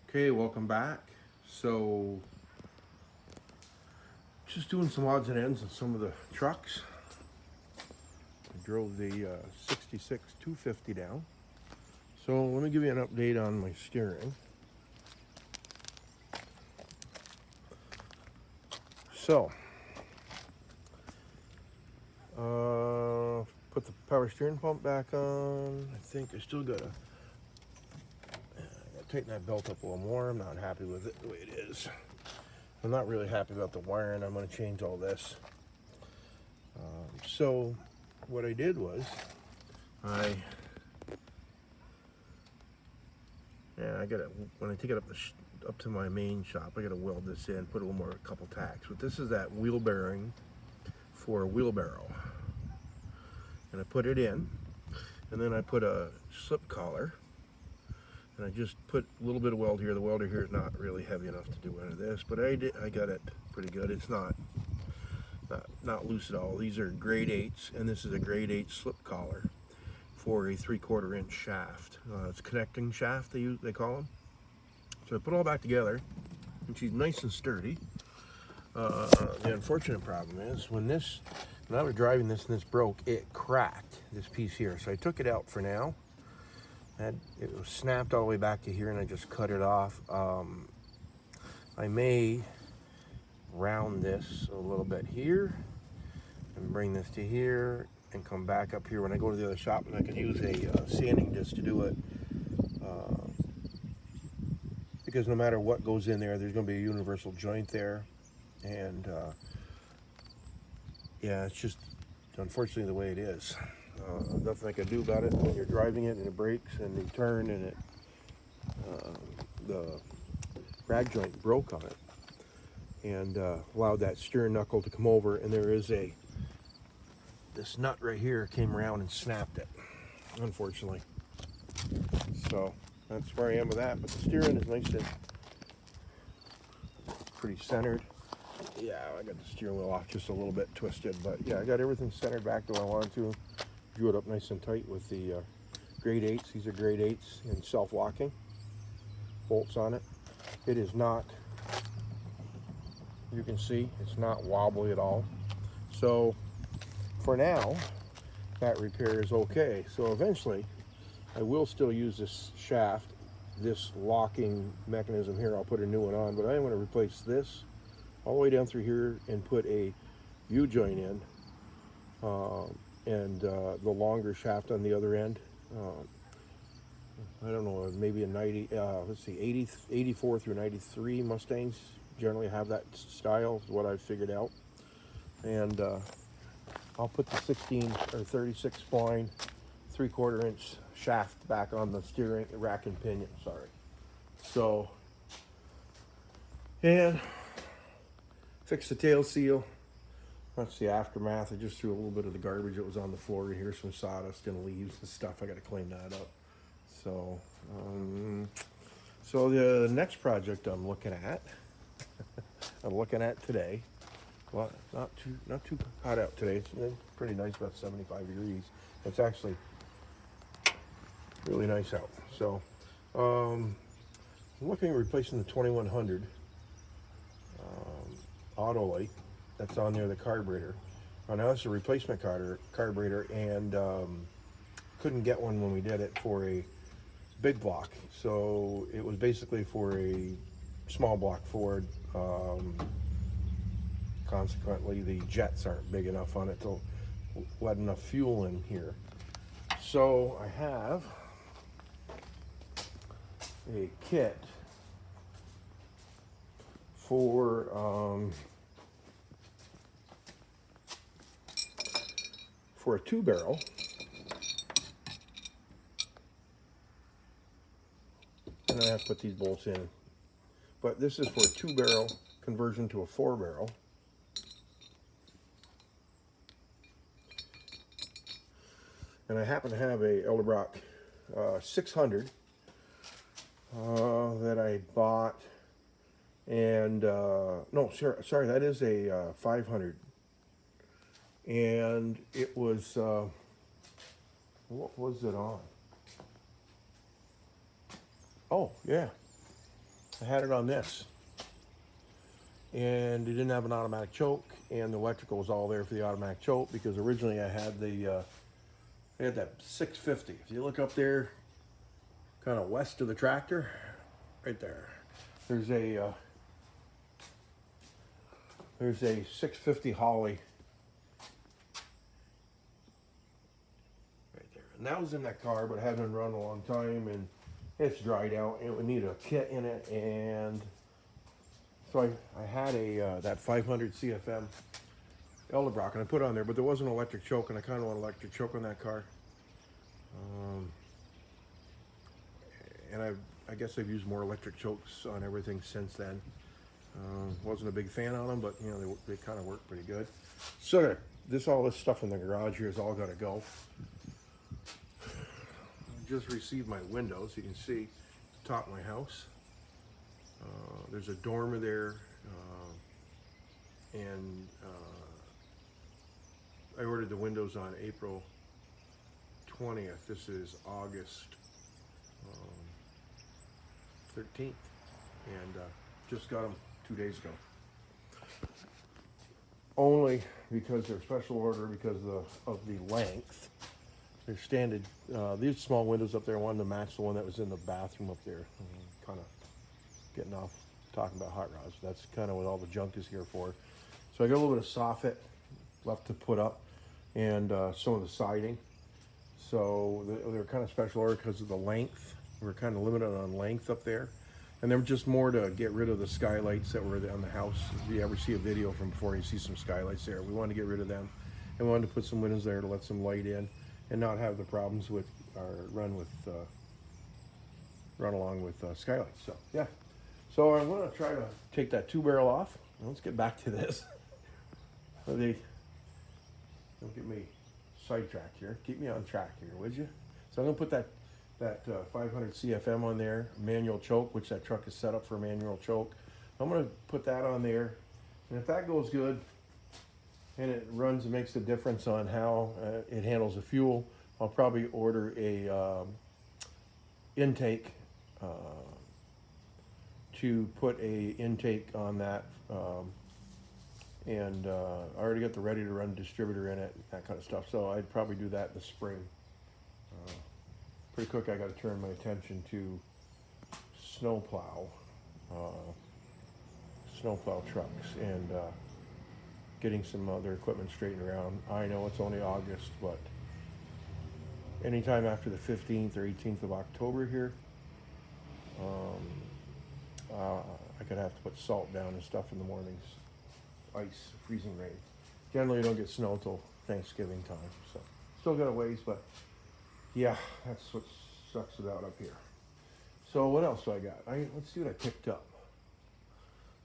Okay, welcome back. So, just doing some odds and ends on some of the trucks. I drove the 66 250 down. So, let me give you an update on my steering. So, put the power steering pump back on. I think I still gotta tighten that belt up a little more. I'm not happy with it the way it is. I'm not really happy about the wiring. I'm going to change all this. So what I did was I got it when I take it up to my main shop. I got to weld this in, put a little more, a couple tacks. But this is that wheel bearing for a wheelbarrow, and I put it in, and then I put a slip collar. And I just put a little bit of weld here. The welder here is not really heavy enough to do any of this, but I got it pretty good. It's not loose at all. These are grade 8s, and this is a grade 8 slip collar for a 3/4 inch shaft. It's connecting shaft they call them. So I put it all back together, and she's nice and sturdy. The unfortunate problem is when I was driving this and this broke, it cracked this piece here. So I took it out for now. It was snapped all the way back to here, and I just cut it off. I may round this a little bit here and bring this to here and come back up here when I go to the other shop, and I can use a sanding disc to do it, because no matter what goes in there's going to be a universal joint there, and yeah, it's just unfortunately the way it is. Nothing I can do about it. When you're driving it and it breaks and you turn and the rag joint broke on it, and allowed that steering knuckle to come over, and this nut right here came around and snapped it, unfortunately. So that's where I am with that, but the steering is nice and pretty centered. Yeah, I got the steering wheel off just a little bit twisted, but yeah, I got everything centered back the way I wanted to. Drew it up nice and tight with the grade 8s. These are grade 8s and self-locking bolts on it. It is not, you can see, it's not wobbly at all. So for now, that repair is okay. So eventually, I will still use this shaft, this locking mechanism here. I'll put a new one on, but I'm going to replace this all the way down through here and put a U-joint in, and the longer shaft on the other end. I don't know, maybe a 84 through 93 Mustangs generally have that style, is what I've figured out. And I'll put the 16 or 36 spline 3/4 inch shaft back on the steering rack and pinion, sorry. So, and fix the tail seal. That's the aftermath. I just threw a little bit of the garbage that was on the floor here, some sawdust and leaves and stuff. I got to clean that up. So, so the next project I'm looking at, today. Well, not too hot out today. It's pretty nice, about 75 degrees. It's actually really nice out. So, I'm looking at replacing the 2100 Autolite that's on there, the carburetor. Now that's a replacement carburetor, and couldn't get one when we did it for a big block. So it was basically for a small block Ford. Consequently, the jets aren't big enough on it to let enough fuel in here. So I have a kit for a 2-barrel. And I have to put these bolts in. But this is for a 2-barrel conversion to a 4-barrel. And I happen to have a Edelbrock 600 that I bought, and no, sorry, that is a 500, and it was what was it on? Oh yeah, I had it on this. And it didn't have an automatic choke, and the electrical was all there for the automatic choke, because originally I had that 650. If you look up there, kind of west of the tractor, right there, there's a 650 Holly right there, and that was in that car, but it hadn't been run a long time, and it's dried out. It would need a kit in it, and so I had that 500 CFM Edelbrock, and I put it on there, but there was an electric choke, and I kind of want an electric choke on that car. And I guess I've used more electric chokes on everything since then. Wasn't a big fan on them, but you know, they kind of work pretty good. So all this stuff in the garage here is all got to go. I just received my windows. You can see at the top of my house. There's a dormer there, and I ordered the windows on April 20th. This is August 13th, and just got them 2 days ago. Only because they're special order because of the length. They're standard. These small windows up there, I wanted to match the one that was in the bathroom up there. Kind of getting off talking about hot rods. That's kind of what all the junk is here for. So I got a little bit of soffit left to put up, and some of the siding. So they're kind of special order because of the length. We're kind of limited on length up there. And they're just more to get rid of the skylights that were on the house. If you ever see a video from before, you see some skylights there. We wanted to get rid of them. And we wanted to put some windows there to let some light in and not have the problems with our run along with skylights. So, yeah. So I'm going to try to take that 2-barrel off. Let's get back to this. Don't get me sidetracked here. Keep me on track here, would you? So I'm going to put that 500 CFM on there, manual choke, which that truck is set up for a manual choke. I'm going to put that on there, and if that goes good and it runs and makes a difference on how it handles the fuel, I'll probably order a intake to put a intake on that, and I already got the ready to run distributor in it, that kind of stuff. So I'd probably do that in the spring. Pretty quick, I got to turn my attention to snowplow trucks, and getting some other equipment straightened around. I know it's only August, but anytime after the 15th or 18th of October here, I could have to put salt down and stuff in the mornings. Ice, freezing rain. Generally, you don't get snow until Thanksgiving time, so still got a ways, but yeah, that's what sucks about up here. So what else do I got? Let's see what I picked up.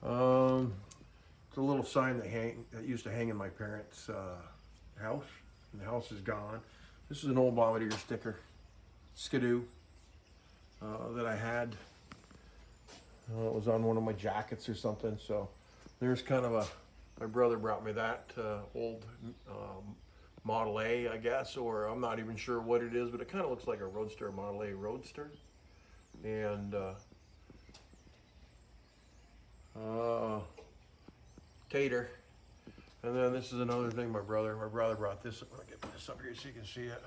It's a little sign that used to hang in my parents' house, and the house is gone. This is an old Bombardier sticker, Skidoo, that I had. It was on one of my jackets or something. So there's kind of my brother brought me that old Model A, I guess, or I'm not even sure what it is, but it kind of looks like a Roadster, Model A Roadster. And Tater. And then this is another thing my brother brought this. I'm gonna get this up here so you can see it.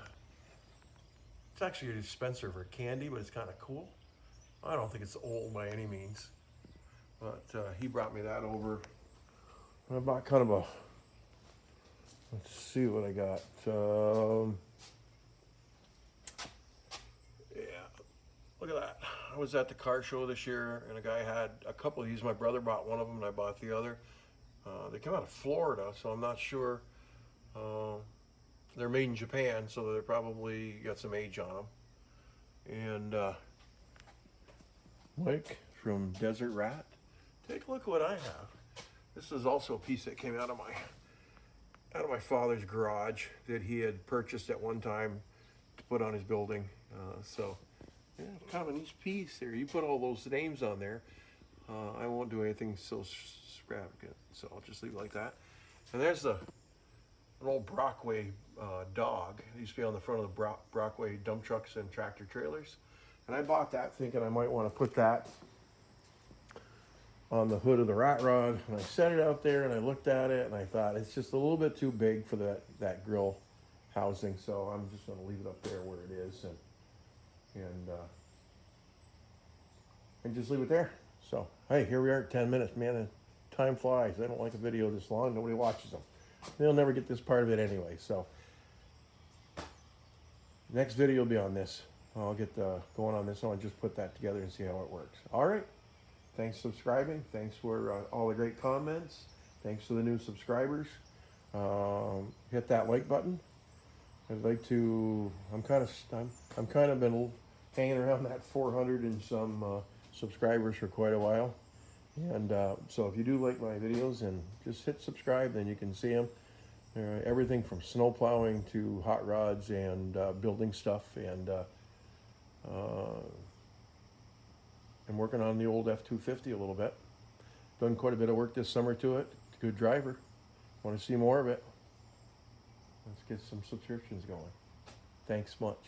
It's actually a dispenser for candy, but it's kind of cool. I don't think it's old by any means, but he brought me that over. I bought kind of a, let's see what I got. Yeah, look at that. I was at the car show this year, and a guy had a couple of these. My brother bought one of them, and I bought the other. They come out of Florida, so I'm not sure. They're made in Japan, so they're probably got some age on them. And Mike from Desert Rat, take a look at what I have. This is also a piece that came out of my father's garage that he had purchased at one time to put on his building. So yeah, kind of a nice piece there. You put all those names on there. I won't do anything so extravagant, so I'll just leave it like that. And there's an old Brockway dog. It used to be on the front of the Brockway dump trucks and tractor trailers. And I bought that thinking I might want to put that on the hood of the Rot Rod, and I set it out there, and I looked at it, and I thought it's just a little bit too big for that grill housing, so I'm just going to leave it up there where it is, and just leave it there. So hey, here we are at 10 minutes, man, and time flies. I don't like a video this long. Nobody watches them. They'll never get this part of it anyway. So next video will be on this. I'll get going on this one and just put that together and see how it works. All right. Thanks for subscribing. Thanks for all the great comments. Thanks to the new subscribers. Hit that like button. I'd like to. I'm kind of been hanging around that 400 and some subscribers for quite a while. And so if you do like my videos, and just hit subscribe, then you can see them. Everything from snow plowing to hot rods and building stuff, and I'm working on the old F-250 a little bit. Done quite a bit of work this summer to it. It's a good driver. Want to see more of it? Let's get some subscriptions going. Thanks much.